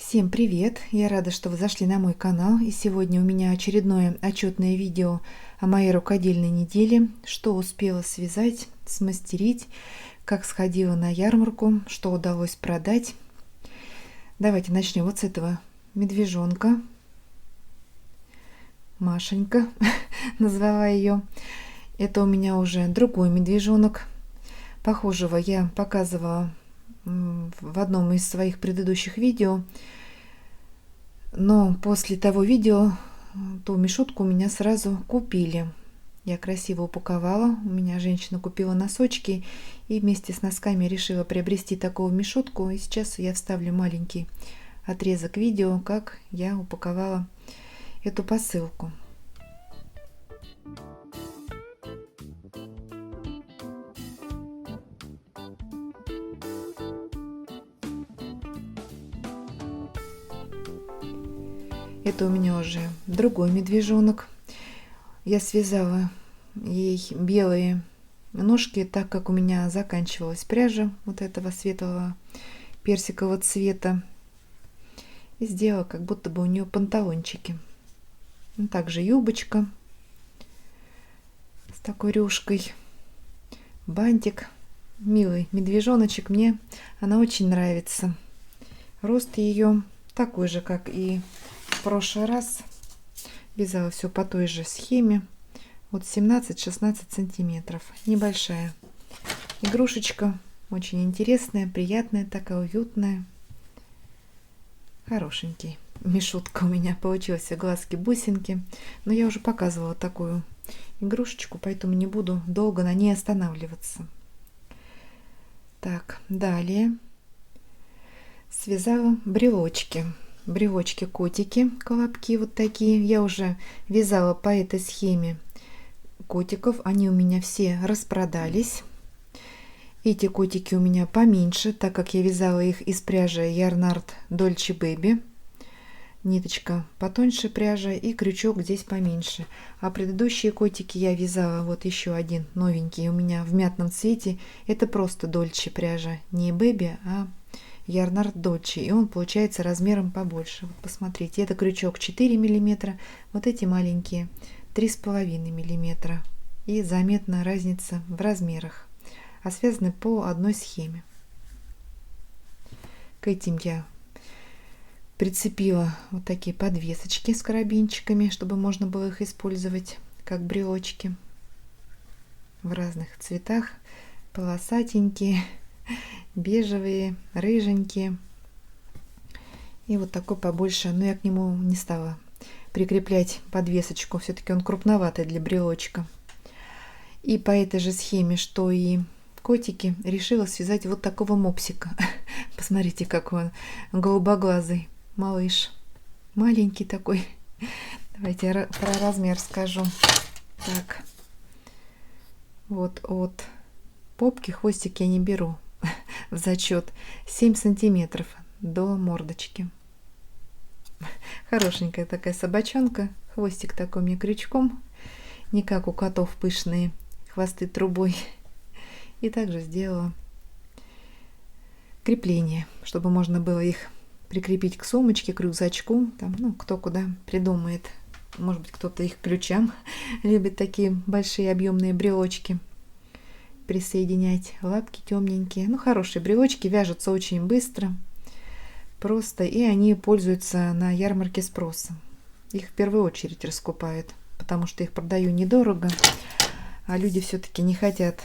Всем привет! Я рада, что вы зашли на мой канал. И сегодня у меня очередное отчетное видео о моей рукодельной неделе. Что успела связать, смастерить, как сходила на ярмарку, что удалось продать. Давайте начнем вот с этого медвежонка. Машенька назвала ее. Это у меня уже другой медвежонок. Похожего я показывала в одном из своих предыдущих видео, но после того видео ту мешутку у меня сразу купили. Я красиво упаковала, у меня женщина купила носочки и вместе с носками решила приобрести такую мешутку, и сейчас я вставлю маленький отрезок видео, как я упаковала эту посылку. Это у меня уже другой медвежонок. Я связала ей белые ножки, так как у меня заканчивалась пряжа вот этого светлого персикового цвета. И сделала как будто бы у нее панталончики. Также юбочка с такой рюшкой. Бантик. Милый медвежоночек. Мне она очень нравится. Рост ее такой же, как и в прошлый раз. Вязала все по той же схеме. Вот 17-16 сантиметров. Небольшая игрушечка. Очень интересная, приятная, такая уютная. Хорошенький. Мишутка у меня получилась, глазки-бусинки. Но я уже показывала такую игрушечку, поэтому не буду долго на ней останавливаться. Так, далее связала брелочки. Брелочки-котики, колобки вот такие. Я уже вязала по этой схеме котиков. Они у меня все распродались. Эти котики у меня поменьше, так как я вязала их из пряжи Yarnart Dolce Baby. Ниточка потоньше пряжа и крючок здесь поменьше. А предыдущие котики я вязала, вот еще один новенький у меня в мятном цвете. Это просто Dolce пряжа, не Baby, а Yarnart Dolce. И он получается размером побольше. Вот посмотрите, это крючок 4 мм, вот эти маленькие 3,5 мм. И заметна разница в размерах. А связаны по одной схеме. К этим я прицепила вот такие подвесочки с карабинчиками, чтобы можно было их использовать как брелочки в разных цветах. Полосатенькие, бежевые, рыженькие. И вот такой побольше, но я к нему не стала прикреплять подвесочку, все-таки он крупноватый для брелочка. И по этой же схеме, что и котики, решила связать вот такого мопсика. Посмотрите, как он голубоглазый малыш, маленький такой. Давайте я про размер скажу. Так, вот от попки хвостик я не беру в зачет. 7 сантиметров до мордочки. Хорошенькая такая собачонка. Хвостик такой мне крючком, не как у котов пышные хвосты трубой. И также сделала крепление, чтобы можно было их прикрепить к сумочке, к рюкзачку. Там, ну, кто куда придумает. Может быть, кто-то их к ключам любит, такие большие объемные брелочки присоединять. Лапки темненькие. Ну, хорошие брелочки, вяжутся очень быстро, просто, и они пользуются на ярмарке спросом. Их в первую очередь раскупают, потому что их продаю недорого. А люди все-таки не хотят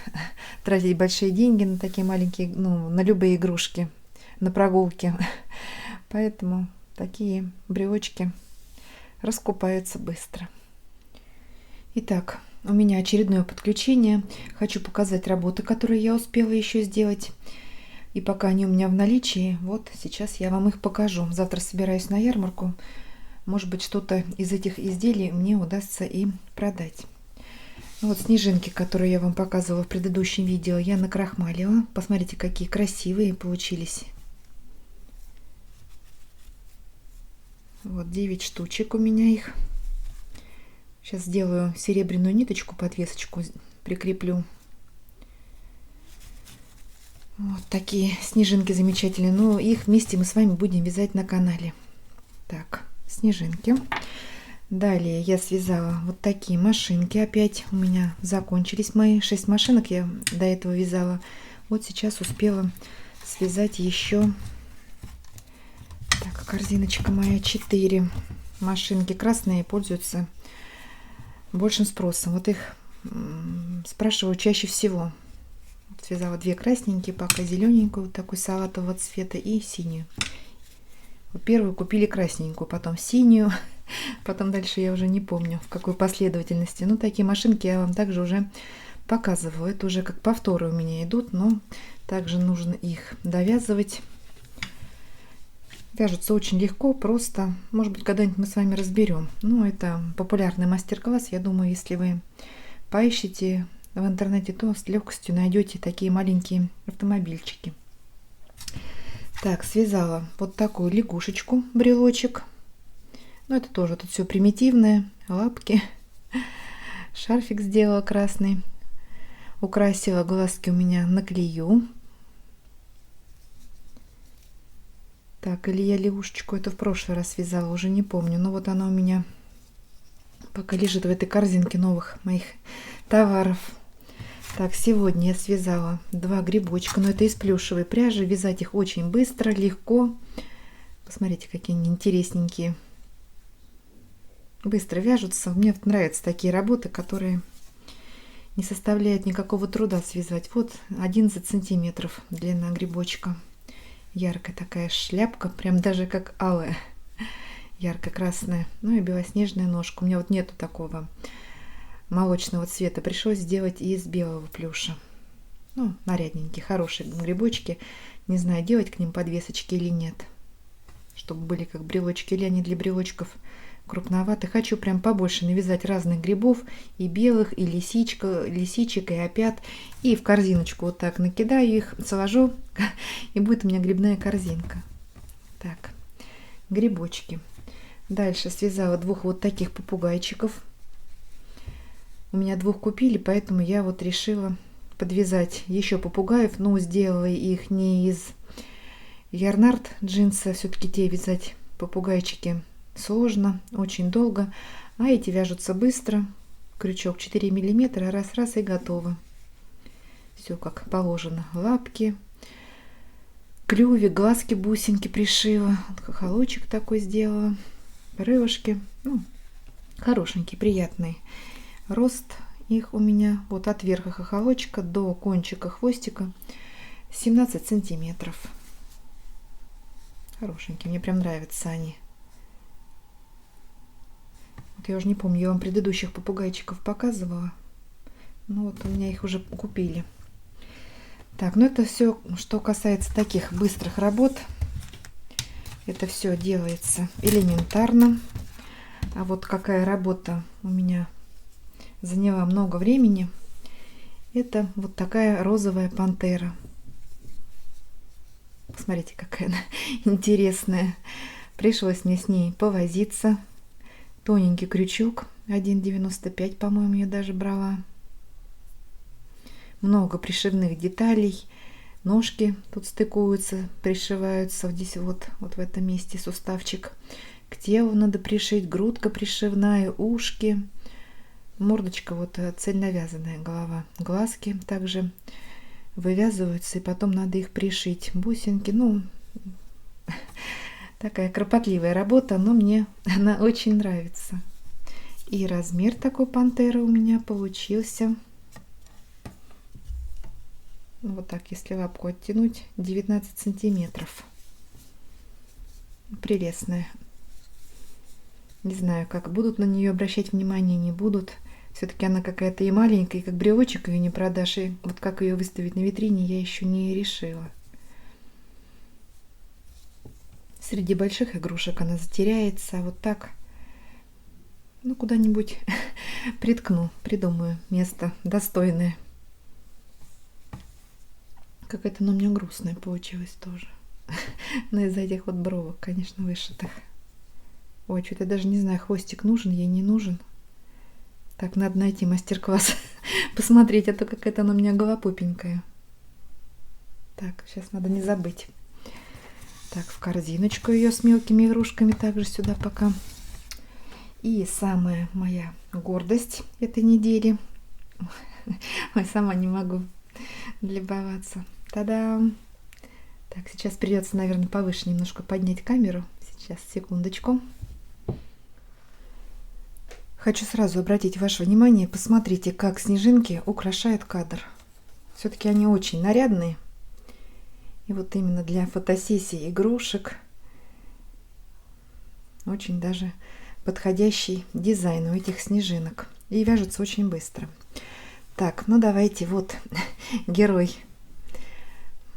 тратить большие деньги на такие маленькие, ну, на любые игрушки, на прогулки. Поэтому такие брелочки раскупаются быстро. Итак, у меня очередное подключение. Хочу показать работы, которые я успела еще сделать. И пока они у меня в наличии, вот сейчас я вам их покажу. Завтра собираюсь на ярмарку. Может быть, что-то из этих изделий мне удастся и продать. Вот снежинки, которые я вам показывала в предыдущем видео, я накрахмалила. Посмотрите, какие красивые получились. Вот 9 штучек у меня их. Сейчас сделаю серебряную ниточку, подвесочку прикреплю. Вот такие снежинки замечательные. Но их вместе мы с вами будем вязать на канале. Так, снежинки. Далее я связала вот такие машинки. Опять у меня закончились мои 6 машинок. Я до этого вязала. Вот сейчас успела связать еще. Так, корзиночка моя 4 машинки. Красные пользуются большим спросом. Вот их спрашиваю чаще всего. Связала 2 красненькие, пока зелененькую, вот такой салатового цвета, и синюю. Вот первую купили красненькую, потом синюю, потом дальше я уже не помню, в какой последовательности. Ну, такие машинки я вам также уже показываю. Это уже как повторы у меня идут, но также нужно их довязывать. Вяжутся очень легко, просто. Может быть, когда-нибудь мы с вами разберем. Ну, это популярный мастер-класс. Я думаю, если вы поищите в интернете, то с легкостью найдете такие маленькие автомобильчики. Так, связала вот такую лягушечку, брелочек. Ну, это тоже тут все примитивное. Лапки. Шарфик сделала красный. Украсила глазки у меня на клею. Так, или я лягушечку это в прошлый раз связала, уже не помню. Но вот она у меня пока лежит в этой корзинке новых моих товаров. Так, сегодня я связала 2 грибочка, но это из плюшевой пряжи. Вязать их очень быстро, легко. Посмотрите, какие они интересненькие. Быстро вяжутся. Мне нравятся такие работы, которые не составляют никакого труда связать. Вот 11 сантиметров длина грибочка. Яркая такая шляпка, прям даже как алая. Ярко-красная. Ну и белоснежная ножка. У меня вот нету такого молочного цвета, пришлось сделать из белого плюша. Ну, нарядненькие, хорошие грибочки. Не знаю, делать к ним подвесочки или нет, чтобы были как брелочки, или они для брелочков крупноваты. Хочу прям побольше навязать разных грибов, и белых, и лисичек, и опят. И в корзиночку вот так накидаю их, сложу, и будет у меня грибная корзинка. Так, грибочки. Дальше связала 2 вот таких попугайчиков. У меня 2 купили, поэтому я вот решила подвязать еще попугаев, но сделала их не из ярнард джинса, все-таки те вязать попугайчики сложно, очень долго, а эти вяжутся быстро. Крючок 4 миллиметра, раз-раз и готово. Все как положено. Лапки, клювик, глазки, бусинки пришила, хохолочек такой сделала, крылышки, ну, хорошенькие, приятные. Рост их у меня вот от верха хохолочка до кончика хвостика 17 сантиметров. Хорошенькие, мне прям нравятся они. Вот я уже не помню, я вам предыдущих попугайчиков показывала. Ну вот у меня их уже купили. Так, ну это все, что касается таких быстрых работ. Это все делается элементарно. А вот какая работа у меня заняла много времени, это вот такая розовая пантера. Посмотрите, какая она интересная. Пришлось мне с ней повозиться. Тоненький крючок, 1,95, по-моему, я даже брала. Много пришивных деталей. Ножки тут стыкуются, пришиваются здесь вот в этом месте суставчик. К телу надо пришить, грудка пришивная, ушки. Мордочка вот цельновязанная, голова, глазки также вывязываются, и потом надо их пришить. Бусинки, ну, такая кропотливая работа, но мне она очень нравится. И размер такой пантеры у меня получился. Вот так, если лапку оттянуть, 19 сантиметров. Прелестная. Не знаю, как будут на нее обращать внимание, не будут. Все-таки она какая-то и маленькая, и как брелочек ее не продашь. И вот как ее выставить на витрине, я еще не решила. Среди больших игрушек она затеряется. А вот так, ну, куда-нибудь приткну, придумаю место достойное. Какая-то она у меня грустная получилась тоже. Но из-за этих вот бровок, конечно, вышитых. Ой, что-то даже не знаю, хвостик нужен, ей не нужен. Так, надо найти мастер-класс, посмотреть, а то какая-то она у меня голопопенькая. Так, сейчас надо не забыть. Так, в корзиночку ее с мелкими игрушками также сюда пока. И самая моя гордость этой недели. Ой, сама не могу любоваться. Та-дам! Так, сейчас придется, наверное, повыше немножко поднять камеру. Сейчас, секундочку. Хочу сразу обратить ваше внимание, посмотрите, как снежинки украшают кадр. Все-таки они очень нарядные. И вот именно для фотосессий игрушек очень даже подходящий дизайн у этих снежинок. И вяжутся очень быстро. Так, ну давайте, вот герой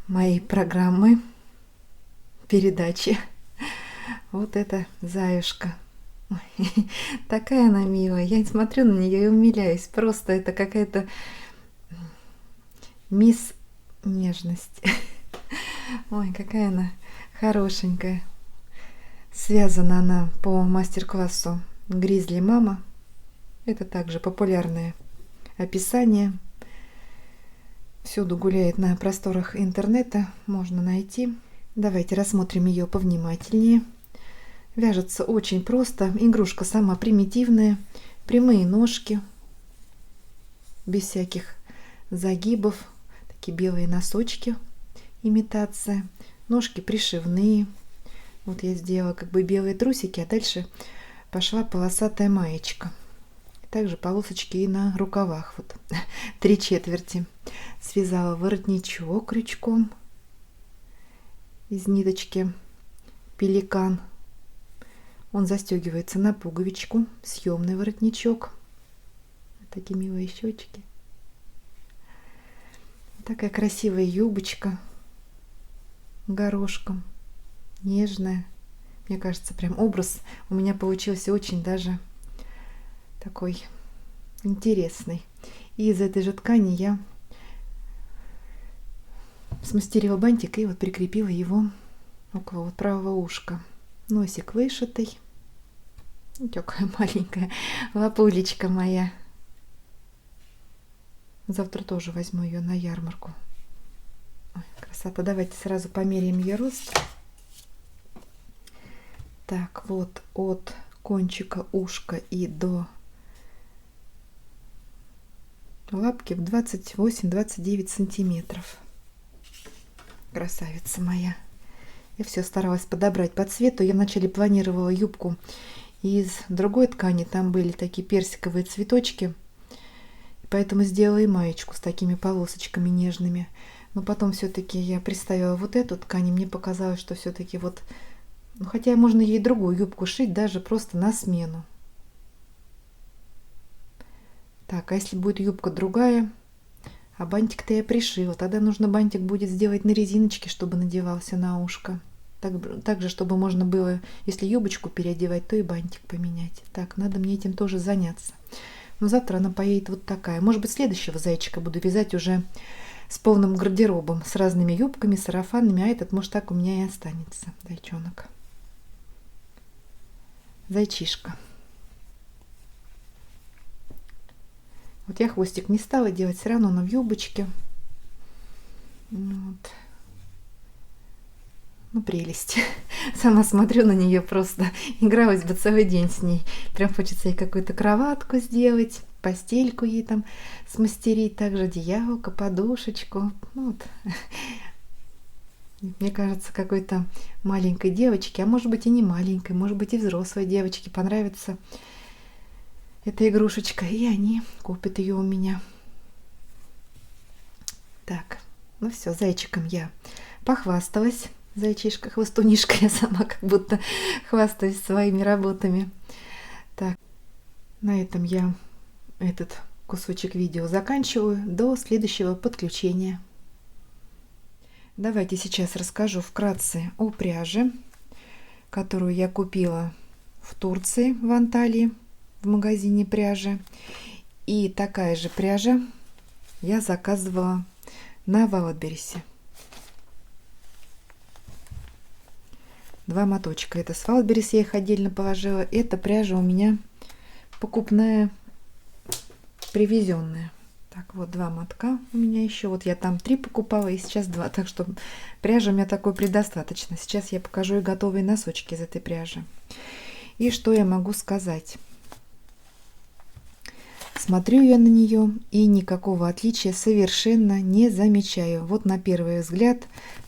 моей программы, передачи. Вот это заюшка. Ой, такая она милая. Я смотрю на нее и умиляюсь. Просто это какая-то мисс нежность. Ой, какая она хорошенькая. Связана она по мастер-классу Гризли Мама. Это также популярное описание. Всюду гуляет на просторах интернета. Можно найти. Давайте рассмотрим ее повнимательнее. Вяжется очень просто. Игрушка сама примитивная. Прямые ножки. Без всяких загибов. Такие белые носочки. Имитация. Ножки пришивные. Вот я сделала как бы белые трусики, а дальше пошла полосатая маечка. Также полосочки и на рукавах. Вот 3/4. Связала воротничок крючком из ниточки пеликан. Он застегивается на пуговичку. Съемный воротничок. Вот такие милые щечки. Такая красивая юбочка горошком. Нежная. Мне кажется, прям образ у меня получился очень даже такой интересный. И из этой же ткани я смастерила бантик и вот прикрепила его около вот правого ушка. Носик вышитый. Вот такая маленькая лапулечка моя. Завтра тоже возьму ее на ярмарку. Ой, красота. Давайте сразу померяем ее рост. Так, вот от кончика ушка и до лапки в 28-29 сантиметров. Красавица моя. Я все старалась подобрать по цвету. Я вначале планировала юбку из другой ткани. Там были такие персиковые цветочки. Поэтому сделала и маечку с такими полосочками нежными. Но потом все-таки я приставила вот эту ткань. И мне показалось, что все-таки вот... Ну, хотя можно ей другую юбку шить, даже просто на смену. Так, а если будет юбка другая, а бантик-то я пришила, тогда нужно бантик будет сделать на резиночке, чтобы надевался на ушко. Также, чтобы можно было, если юбочку переодевать, то и бантик поменять. Так, надо мне этим тоже заняться. Но завтра она поедет вот такая. Может быть, следующего зайчика буду вязать уже с полным гардеробом, с разными юбками, сарафанами, а этот, может, так у меня и останется, зайчонок. Зайчишка. Вот я хвостик не стала делать, все равно он в юбочке. Вот. Ну, прелесть. Сама смотрю на нее просто. Игралась бы целый день с ней. Прям хочется ей какую-то кроватку сделать, постельку ей там смастерить, также одеялко, подушечку. Ну, вот. Мне кажется, какой-то маленькой девочке, а может быть и не маленькой, может быть и взрослой девочке понравится эта игрушечка, и они купят ее у меня. Так, ну все, зайчиком я похвасталась. Зайчишка, хвостунишка, я сама как будто хвастаюсь своими работами. Так, на этом я этот кусочек видео заканчиваю. До следующего подключения. Давайте сейчас расскажу вкратце о пряже, которую я купила в Турции, в Анталии, в магазине пряжи. И такая же пряжа я заказывала на Вайлдберрисе. 2 моточка. Это с Вайлдберрис, я их отдельно положила. Эта пряжа у меня покупная, привезенная. Так, вот 2 мотка у меня еще. Вот я там 3 покупала, и сейчас 2. Так что пряжи у меня такой предостаточно. Сейчас я покажу и готовые носочки из этой пряжи. И что я могу сказать? Смотрю я на нее и никакого отличия совершенно не замечаю. Вот на первый взгляд,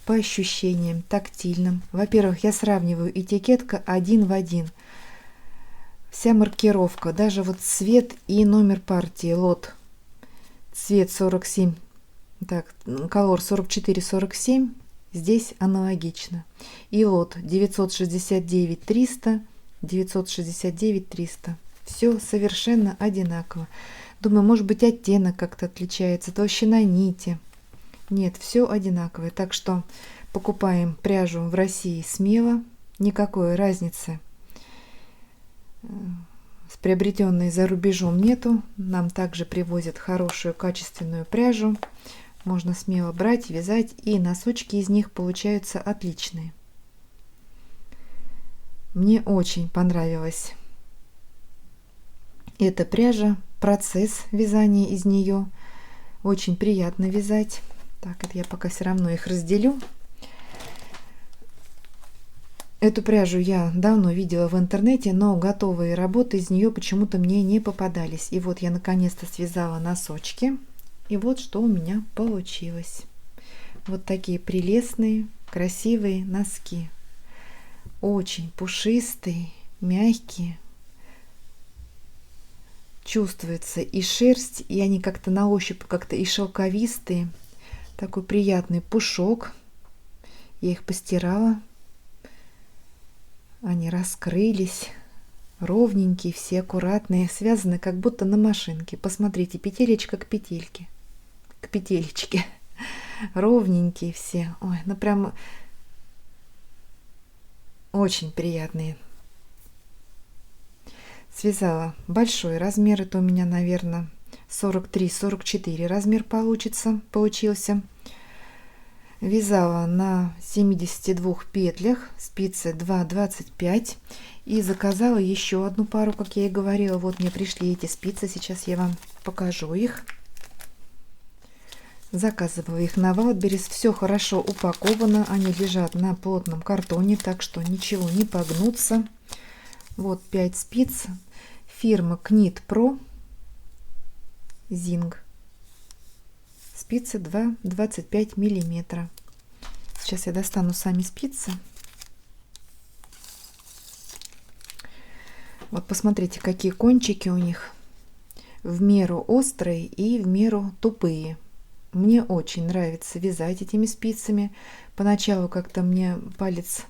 по ощущениям, тактильным. Во-первых, я сравниваю этикетка один в один. Вся маркировка, даже вот цвет и номер партии, лот. Цвет 47, так, колор 44-47, здесь аналогично. И лот 969-300, 969-300. Все совершенно одинаково. Думаю, может быть, оттенок как-то отличается, толщина нити. Нет, все одинаковое. Так что покупаем пряжу в России смело. Никакой разницы с приобретенной за рубежом нету. Нам также привозят хорошую качественную пряжу. Можно смело брать, вязать, и носочки из них получаются отличные. Мне очень понравилась эта пряжа, процесс вязания из нее. Очень приятно вязать. Так, это я пока все равно их разделю. Эту пряжу я давно видела в интернете, но готовые работы из нее почему-то мне не попадались. И вот я наконец-то связала носочки. И вот что у меня получилось. Вот такие прелестные, красивые носки. Очень пушистые, мягкие. Чувствуется и шерсть, и они как-то на ощупь как-то и шелковистые. Такой приятный пушок. Я их постирала. Они раскрылись. Ровненькие, все аккуратные, связаны как будто на машинке. Посмотрите, петелечка к петельке. К петелечке. Ровненькие все. Ой, ну прям очень приятные. Связала большой размер, это у меня, наверное, 43-44 размер получился. Вязала на 72 петлях, спицы 2,25, и заказала еще одну пару, как я и говорила. Вот мне пришли эти спицы, сейчас я вам покажу их. Заказывала их на Wildberries, все хорошо упаковано, они лежат на плотном картоне, так что ничего не погнутся. Вот 5 спиц, фирма Knit Pro, Zing, спицы 2,25 миллиметра. Сейчас я достану сами спицы. Вот посмотрите, какие кончики у них, в меру острые и в меру тупые. Мне очень нравится вязать этими спицами. Поначалу как-то мне палец,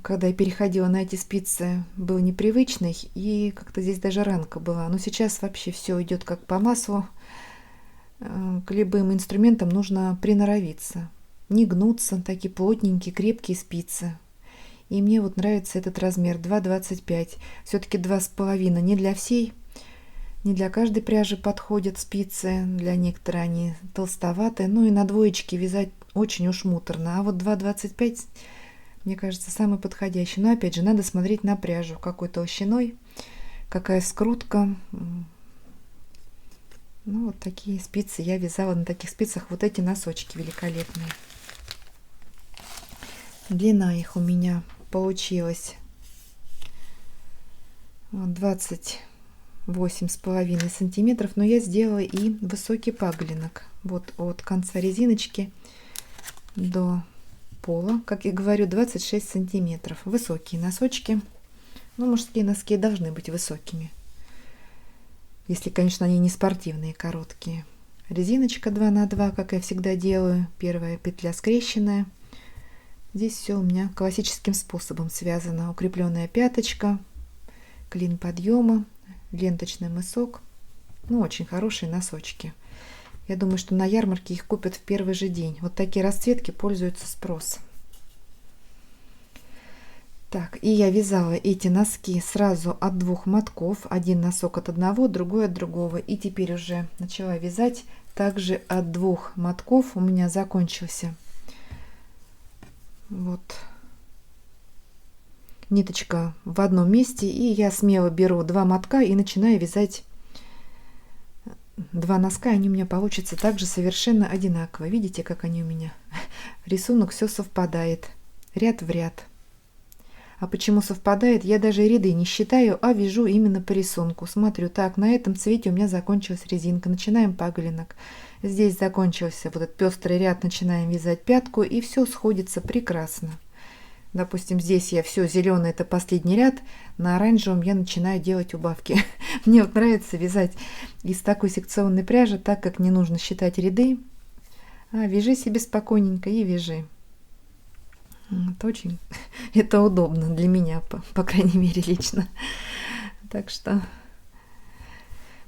когда я переходила на эти спицы, был непривычный, и как-то здесь даже ранка была. Но сейчас вообще все идет как по маслу. К любым инструментам нужно приноровиться. Не гнутся, такие плотненькие, крепкие спицы. И мне вот нравится этот размер 2,25. Все-таки 2,5 не для всей, не для каждой пряжи подходят спицы. Для некоторых они толстоватые. Ну и на двоечке вязать очень уж муторно. А вот 2,25... мне кажется, самый подходящий. Но опять же, надо смотреть на пряжу, какой толщиной, какая скрутка. Ну, вот такие спицы я вязала на таких спицах. Вот эти носочки великолепные. Длина их у меня получилась 28,5 сантиметров. Но я сделала и высокий паглинок. Вот от конца резиночки до пола, как я говорю, 26 сантиметров. Высокие носочки. Ну, мужские носки должны быть высокими, если, конечно, они не спортивные, короткие. Резиночка 2 на 2, как я всегда делаю. Первая петля скрещенная. Здесь все у меня классическим способом связано. Укрепленная пяточка, клин подъема, ленточный мысок. Ну, очень хорошие носочки. Я думаю, что на ярмарке их купят в первый же день. Вот такие расцветки пользуются спросом. Так, и я вязала эти носки сразу от 2 мотков. Один носок от одного, другой от другого. И теперь уже начала вязать также от 2 мотков. У меня закончился вот ниточка в одном месте. И я смело беру 2 мотка и начинаю вязать два носка, они у меня получатся также совершенно одинаково. Видите, как они у меня? Рисунок все совпадает, ряд в ряд. А почему совпадает? Я даже ряды не считаю, а вяжу именно по рисунку. Смотрю, так, на этом цвете у меня закончилась резинка. Начинаем паглинок. Здесь закончился вот этот пестрый ряд, начинаем вязать пятку, и все сходится прекрасно. Допустим, здесь я все зеленое, это последний ряд, на оранжевом я начинаю делать убавки. Мне вот нравится вязать из такой секционной пряжи, так как не нужно считать ряды. Вяжи себе спокойненько и вяжи. Это очень это удобно для меня, по крайней мере, лично. Так что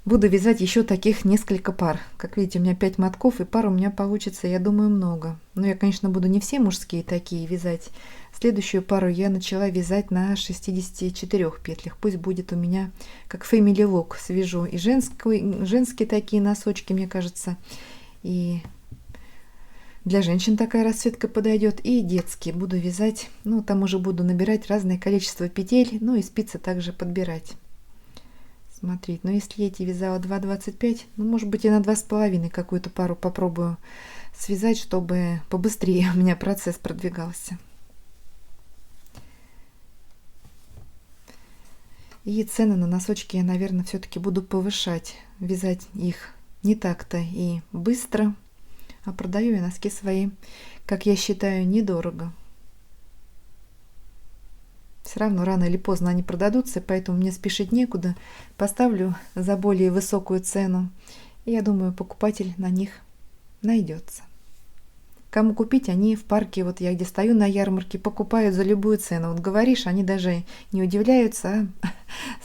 буду вязать еще таких несколько пар. Как видите, у меня 5 мотков, и пар у меня получится, я думаю, много. Но я, конечно, буду не все мужские такие вязать. Следующую пару я начала вязать на 64 петлях. Пусть будет у меня как Family Look. Свяжу и женские такие носочки, мне кажется, и для женщин такая расцветка подойдет, и детские буду вязать. Ну, там уже буду набирать разное количество петель, ну и спицы также подбирать. Смотреть. Но если я эти вязала 2,25, ну, может быть, и на 2,5 какую-то пару попробую связать, чтобы побыстрее у меня процесс продвигался. И цены на носочки я, наверное, все-таки буду повышать. Вязать их не так-то и быстро. А продаю я носки свои, как я считаю, недорого. Все равно рано или поздно они продадутся, поэтому мне спешить некуда. Поставлю за более высокую цену. И я думаю, покупатель на них найдется. Кому купить, они в парке, вот я где стою на ярмарке, покупают за любую цену. Вот говоришь, они даже не удивляются, а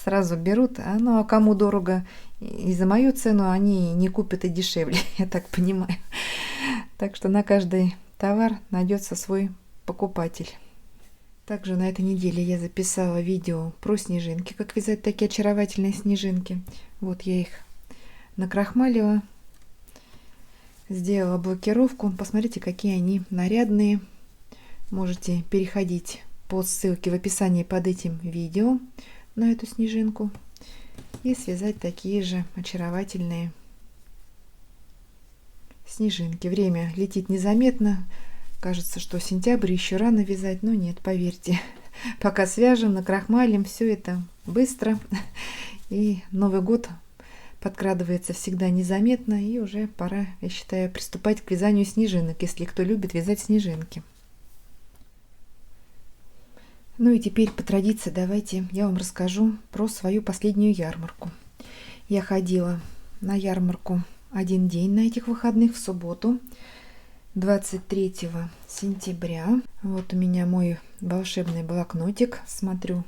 сразу берут. Ну, а кому дорого и за мою цену, они не купят и дешевле, я так понимаю. Так что на каждый товар найдется свой покупатель. Также на этой неделе я записала видео про снежинки, как вязать такие очаровательные снежинки. Вот я их накрахмалила. Сделала блокировку. Посмотрите, какие они нарядные. Можете переходить по ссылке в описании под этим видео на эту снежинку и связать такие же очаровательные снежинки. Время летит незаметно. Кажется, что сентябрь, еще рано вязать, но нет, поверьте. Пока свяжем, накрахмалим, все это быстро. И Новый год подкрадывается всегда незаметно, и уже пора, я считаю, приступать к вязанию снежинок, если кто любит вязать снежинки. Ну и теперь по традиции давайте я вам расскажу про свою последнюю ярмарку. Я ходила на ярмарку один день на этих выходных, в субботу, 23 сентября. Вот у меня мой волшебный блокнотик. Смотрю,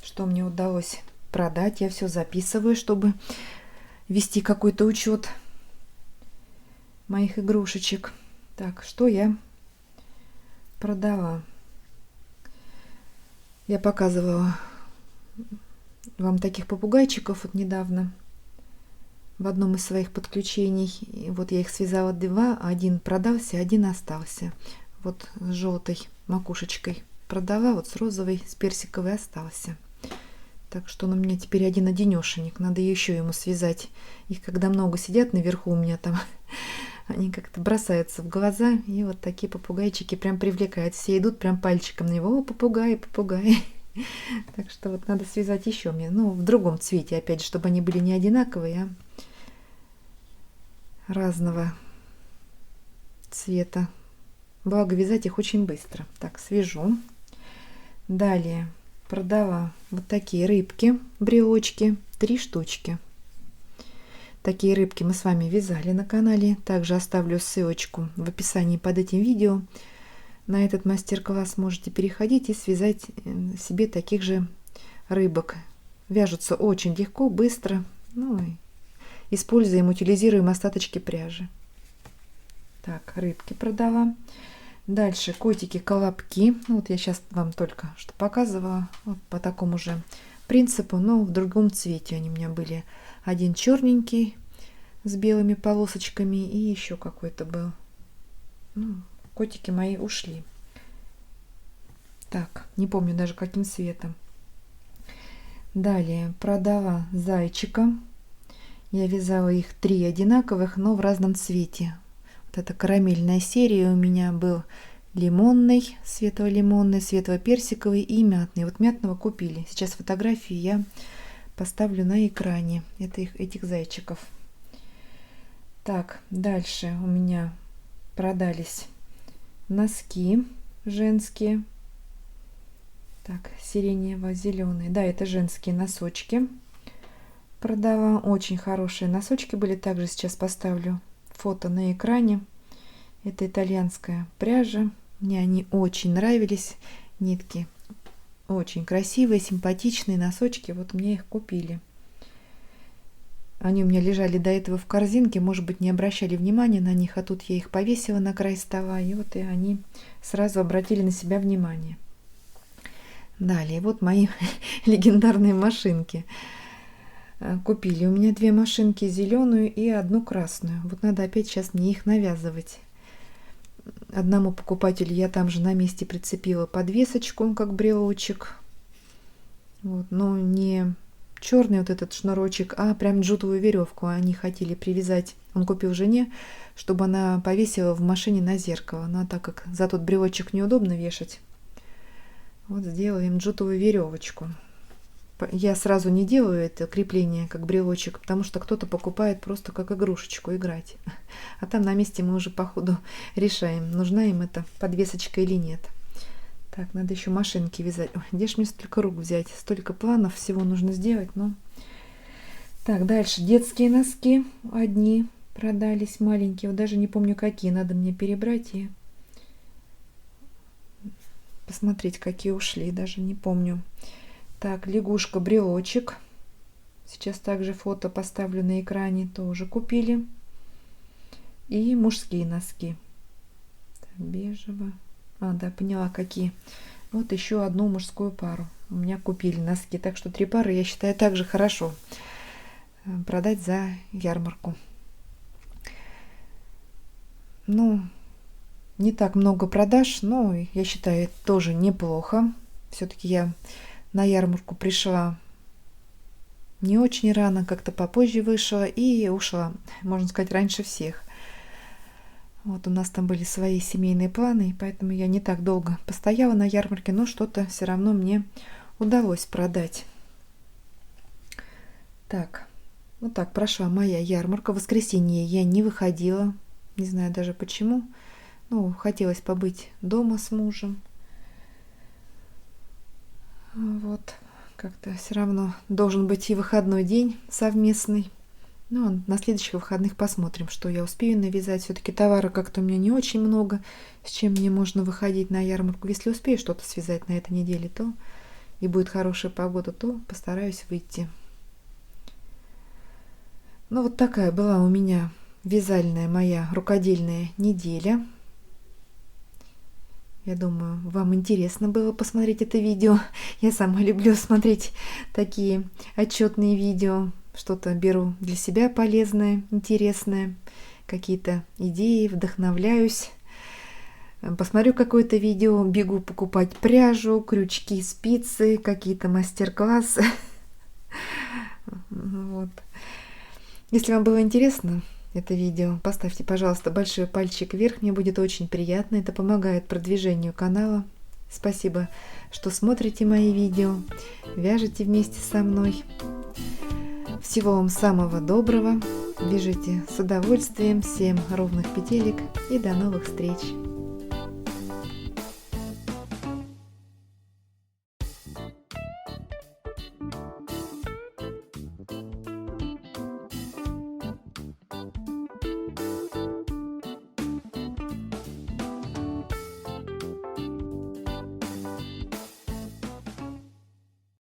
что мне удалось продать. Я все записываю, чтобы вести какой-то учет моих игрушечек. Так, что я продала? Я показывала вам таких попугайчиков вот недавно в одном из своих подключений. И вот я их связала 2, один продался, один остался. Вот с желтой макушечкой продала, вот с розовой, с персиковой остался. Так что он у меня теперь один-одинешенек. Надо еще ему связать. Их когда много сидят наверху у меня там, они как-то бросаются в глаза. И вот такие попугайчики прям привлекают. Все идут прям пальчиком на него. О, попугай, попугай. Так что вот надо связать еще мне. Ну, в другом цвете, опять же, чтобы они были не одинаковые, а разного цвета. Благо, вязать их очень быстро. Так, свяжу. Далее продала вот такие рыбки, брелочки, 3 штучки. Такие рыбки мы с вами вязали на канале. Также оставлю ссылочку в описании под этим видео. На этот мастер-класс можете переходить и связать себе таких же рыбок. Вяжутся очень легко, быстро. Ну и используем, утилизируем остаточки пряжи. Так, рыбки продала. Дальше котики-колобки. Вот я сейчас вам только что показывала. Вот по такому же принципу, но в другом цвете они у меня были. Один черненький с белыми полосочками и еще какой-то был. Ну, котики мои ушли. Так, не помню даже каким цветом. Далее продала зайчика Я вязала их 3 одинаковых, но в разном цвете. Вот эта карамельная серия у меня был лимонный, светло-лимонный, светло-персиковый и мятный. Вот мятного купили. Сейчас фотографии я поставлю на экране этих зайчиков. Так, дальше у меня продались носки женские. Так, сиренево-зеленые. Да, это женские носочки. Продала. Очень хорошие носочки были. Также сейчас поставлю фото на экране. Это итальянская пряжа. Мне они очень нравились. Нитки очень красивые, симпатичные носочки. Вот мне их купили. Они у меня лежали до этого в корзинке. Может быть, не обращали внимания на них. А тут я их повесила на край стола. И вот и они сразу обратили на себя внимание. Далее, вот мои легендарные машинки. Купили у меня 2 машинки, зеленую и 1 красную. Вот надо опять сейчас мне их навязывать. Одному покупателю я там же на месте прицепила подвесочку, как брелочек. Вот, но не черный вот этот шнурочек, а прям джутовую веревку они хотели привязать. Он купил жене, чтобы она повесила в машине на зеркало. Ну а так как за тот брелочек неудобно вешать, вот сделаем джутовую веревочку. Я сразу не делаю это крепление как брелочек, потому что кто-то покупает просто как игрушечку играть. А там на месте мы уже по ходу решаем, нужна им эта подвесочка или нет. Так, надо еще машинки вязать. Ой, где ж мне столько рук взять? Столько планов всего нужно сделать. Но... Так, дальше. Детские носки. Одни продались маленькие. Вот даже не помню какие. Надо мне перебрать и посмотреть, какие ушли. Даже не помню. Так, лягушка-брелочек. Сейчас также фото поставлю на экране. Тоже купили. И мужские носки. Так, бежево. А, да, поняла, какие. Вот еще 1 мужскую пару. У меня купили носки. Так что 3 пары, я считаю, также хорошо продать за ярмарку. Ну, не так много продаж, но я считаю, это тоже неплохо. Все-таки я на ярмарку пришла не очень рано, как-то попозже вышла и ушла, можно сказать, раньше всех. Вот у нас там были свои семейные планы, и поэтому я не так долго постояла на ярмарке, но что-то все равно мне удалось продать. Так, вот так прошла моя ярмарка. В воскресенье я не выходила, не знаю даже почему. Ну, хотелось побыть дома с мужем. Вот, как-то все равно должен быть и выходной день совместный. Ну, на следующих выходных посмотрим, что я успею навязать. Все-таки товара как-то у меня не очень много, с чем мне можно выходить на ярмарку. Если успею что-то связать на этой неделе, то и будет хорошая погода, то постараюсь выйти. Ну, вот такая была у меня вязальная моя рукодельная неделя. Я думаю, вам интересно было посмотреть это видео. Я сама люблю смотреть такие отчетные видео. Что-то беру для себя полезное, интересное, какие-то идеи, вдохновляюсь. Посмотрю какое-то видео, бегу покупать пряжу, крючки, спицы, какие-то мастер-классы. Вот. Если вам было интересно это видео, поставьте, пожалуйста, большой пальчик вверх, мне будет очень приятно, это помогает продвижению канала. Спасибо, что смотрите мои видео, вяжете вместе со мной. Всего вам самого доброго, вяжите с удовольствием, всем ровных петелек и до новых встреч!